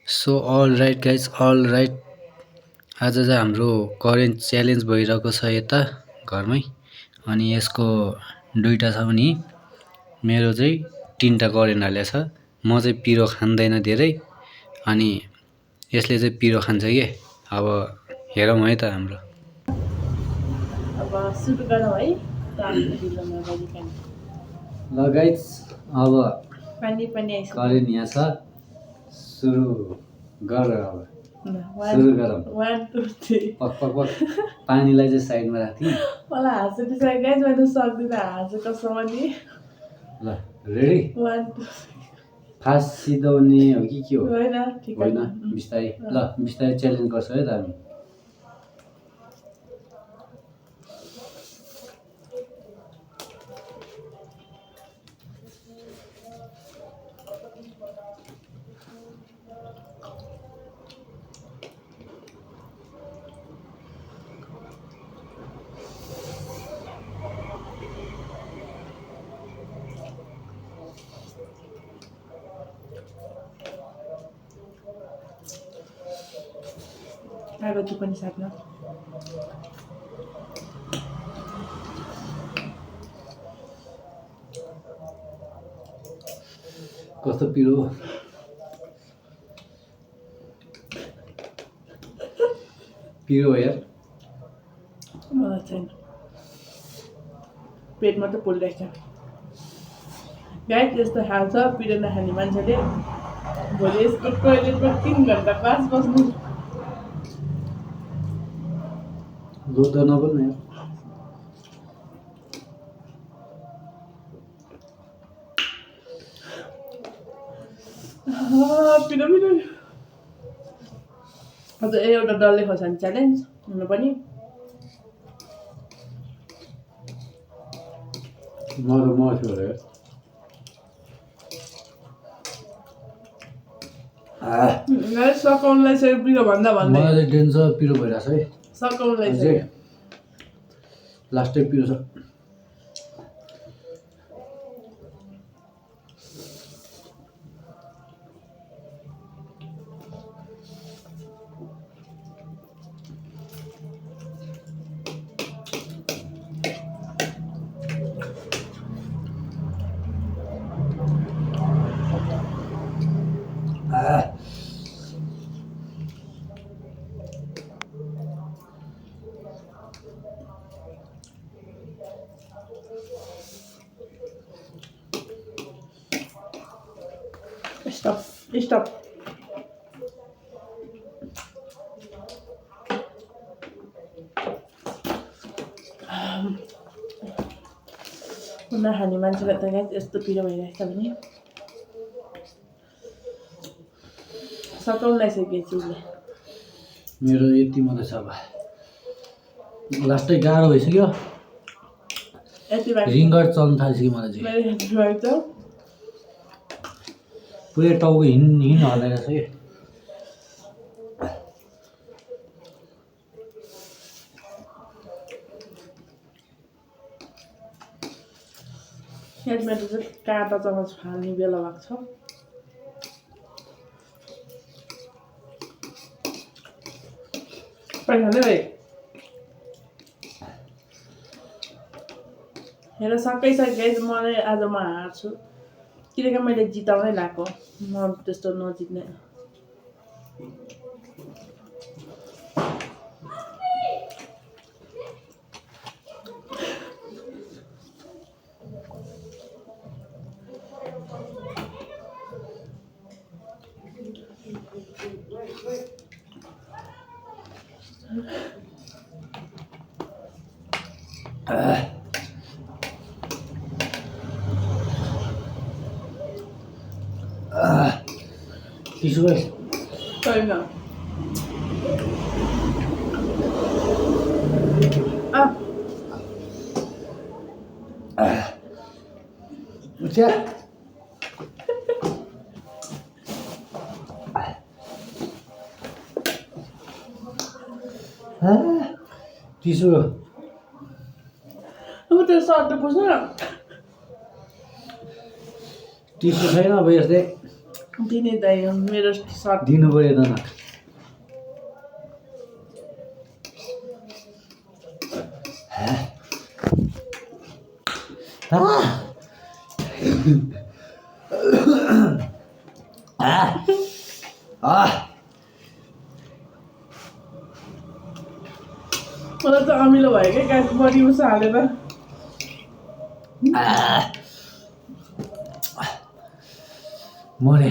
So all right guys all right. आज चाहिँ हाम्रो करेन्ट च्यालेन्ज भइरहेको छ यता घरमै। अनि यसको दुईवटा छ भने मेरो चाहिँ तिनवटा करेन्ट हालेको छ। म चाहिँ पिरो खाँदैन धेरै, अनि यसले चाहिँ पिरो खान्छ के। अब हेरौँ है त हाम्रो। अब सुरु गरौँ है त आफ्नो ढिलोमा गरिकन। ल गाइज अब पानी पनि आइसक्यो। करेन्ट यहाँ छ, सुरु गर अब। ल, सुरु गरौँ। 1 2 3 पक पक पक। पानीलाई चाहिँ साइडमा राख्थेँ। मलाई हाँस उठिसक्यो गाइज, मैले सक्दिनँ हाँसेको सम्बन्धी। ल रेडी। 1 2 फास्ट सिधाउने हो कि के हो? होइन, ठिक होइन, बिस्तारै। ल बिस्तारै च्यालेन्ज गर्छ है त हामी। कागती पनि साथमा। कस्तो पिरो पिरो हो यार। मलाई छैन, पेट मात्रै पोलिरहेको छ। गाइज यस्तो खान्छ पिरो नखाने मान्छेले भोलि यसको टोइलेटमा 3 घन्टा बास बस्नु। लो त नबोल्नु यार। पिरो पिरो। अझ एउटा डल्ले खोर्सानी च्यालेन्ज हुनु पनि। म त मर्छु अरे। गाइज सकाउनुलाई चाहिँ पिरो भन्दा भन्दै मलाई चाहिँ डेन्जर पिरो भइरहेको छ है। सकाउनुलाई अझै चाहिँ लास्टै पिरो छ। Stop stop. नखाने मान्छेलाई त गाइज यस्तो पिरो भइरहेको छ भने सकाउनुलाई चाहिँ चिजले। मेरो यति मात्रै छ अब। लास्टै गाह्रो भइसक्यो। यति बाँकी रिङ्गर चल्न थालिसक्यो मलाई चाहिँ। मेरो यति बाँकी छ। पुरै टाउको हिँड हल्लाइरहेको छ कि। यहाँ मेरो चाहिँ काँटा चमच फाल्ने बेला भएको छ। पैखाले भाइ हेर सकिसक्यो गाइज। मलाई आज म हार्छु किनकि मैले जिताउनै लाएको। म त्यस्तो नजित्ने। टिसु भाइ छैन। उठ्या। टिसु अब त्यो सर्ट पुछ्नु न। टिसु छैन अब यस्तै दिने दाइ मेरो सर्ट दिनु पर्यो त न मलाई त अमिलो भयो क्या गाडी बढी उस हालेर मरे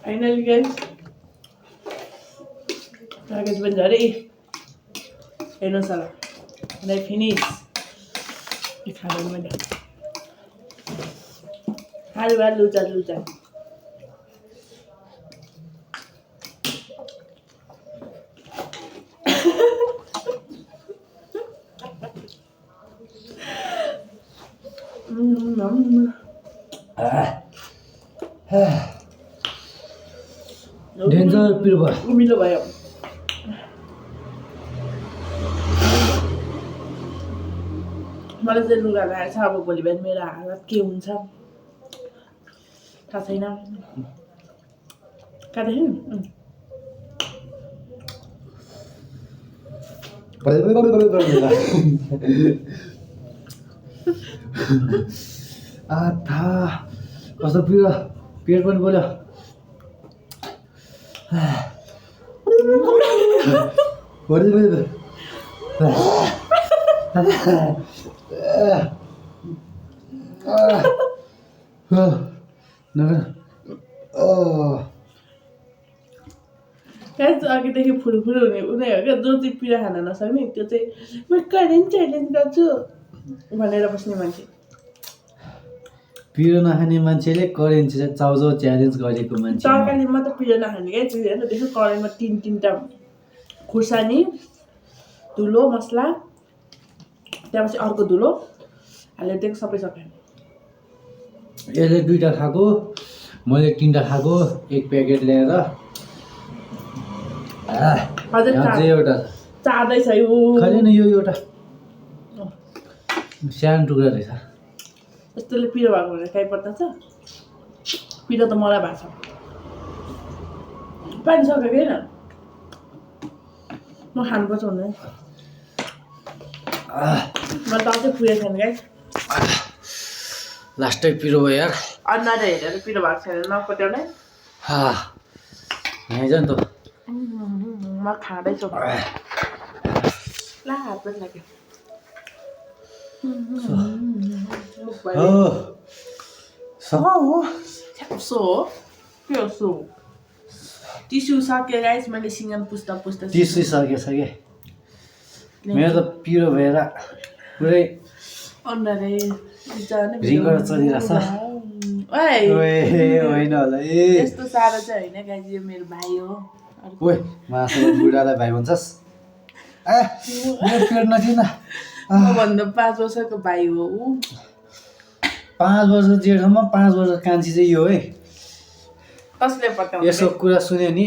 फाइनली गाइस प्याकेज पनि झरे हेर्नुहोस् होला लाइक फिनिस खाँदैन मैले हालुवा लुचा लुचा डेन्जर पिरो भयो उमिलो भयो मलाई चाहिँ लुगा लगाएको छ अब भोलि बिहान मेरो हालत के हुन्छ थाहा छैन काटेको कस्तो पिरो पेट पनि बोल्यो अघिदेखि फुलफुल हुने उनी हो क्या जो चाहिँ पिरो खान नसक्ने त्यो चाहिँ म करेन्ट च्यालेन्ज गर्छु भनेर बस्ने मान्छे पिरो नखाने मान्छेले करेन्ट चाउचाउ च्यालेन्ज गरेको मान्छे तरकारी मात्र पिरो नखाने क्या चिज होइन त्यसो कराईमा तिनवटा खुर्सानी धुलो मसला त्यहाँपछि अर्को धुलो हालेर दिएको सबै सकायो यसले 2टा खाएको मैले 3टा खाएको एक प्याकेट ल्याएर अझै एउटा चाँदैछ यो खादैन यो एउटा सानो टुक्रा रहेछ यस्तोले पिरो भएको भनेर काहीँ पत्ता छ पिरो त मलाई भएको छ पानी सकेको होइन म खानुपर्छ भने म त अझै पुगेको छैन गाइस लास्टै पिरो भयो यार अनुहार हेरेर पिरो भएको छैन नपट्याउने यहाँ जानु त म खाँदैछु ला हात पनि लाग्यो सो हो के हो सो टिस्यु सक्यो गाइस मैले सिँगन पुस्दा पुस्दा टिस्यु सकेछ कि मेरो त पिरो भएर पुरै अनुहारै रिङ्गबाट चलिरहेछ होइन होला यस्तो साह्रो चाहिँ होइन गाइस यो मेरो भाइ हो ओए मासु बुढालाई भाइ भन्छस् मेरो पेट नथिएन मभन्दा 5 वर्षको भाइ हो ऊ 5 वर्ष जेठोमा 5 वर्ष कान्छी चाहिँ यो है कसले पकाउँछ यसो कुरा सुन्यो नि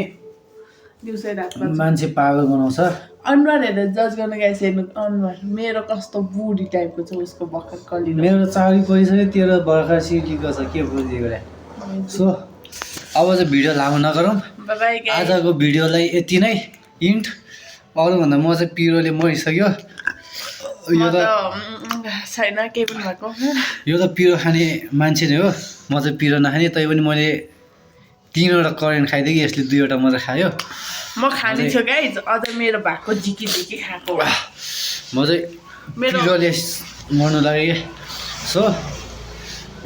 दिउँसै रात मान्छे पागल बनाउँछ अनुहार हेरेर जज गर्ने गाइस हेर्नु अनुहार मेरो कस्तो बुढी टाइपको छ उसको भर्खर कलिलो मेरो चाउरी परिसक्यो तेरो भर्खर सिर्किएको छ के बुझिदिएको रे सो अब चाहिँ भिडियो लामो नगरौँ बाइ गाइस आजको भिडियोलाई यति नै इन्ट अरूभन्दा म चाहिँ पिरोले मरिसक्यो यो त छैन केही पनि भएको यो त पिरो खाने मान्छे नै हो म चाहिँ पिरो नखाने तैपनि मैले 3वटा करेन्ट खाइदिएँ यसले 2वटा मात्रै खायो म खाने छु गाइस अझ मेरो भएको झिकी झिकी खाएको म चाहिँ पिरोले मर्नु लाग्यो सो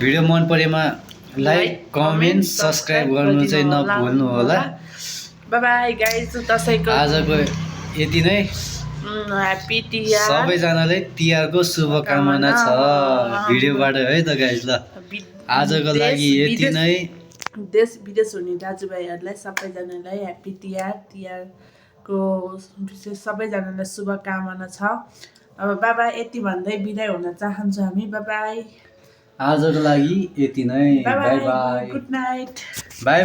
भिडियो मन परेमा लाइक कमेन्ट सब्सक्राइब गर्नु चाहिँ नभुल्नु होला बाइ गाइस दसैँको आजको यति नै ह्याप्पी तिहार सबैजनालाई तिहारको शुभकामना छ भिडियोबाट है त गाइस ल आजको लागि यति नै। देश विदेश हुने दाजुभाइहरूलाई सबैजनालाई ह्याप्पी तिहारको विशेष सबैजनालाई शुभकामना छ। अब बाबा यति भन्दै बिदाय हुन चाहन्छु हामी। बाबाई आजको लागि यति नै। By by. Good night. By.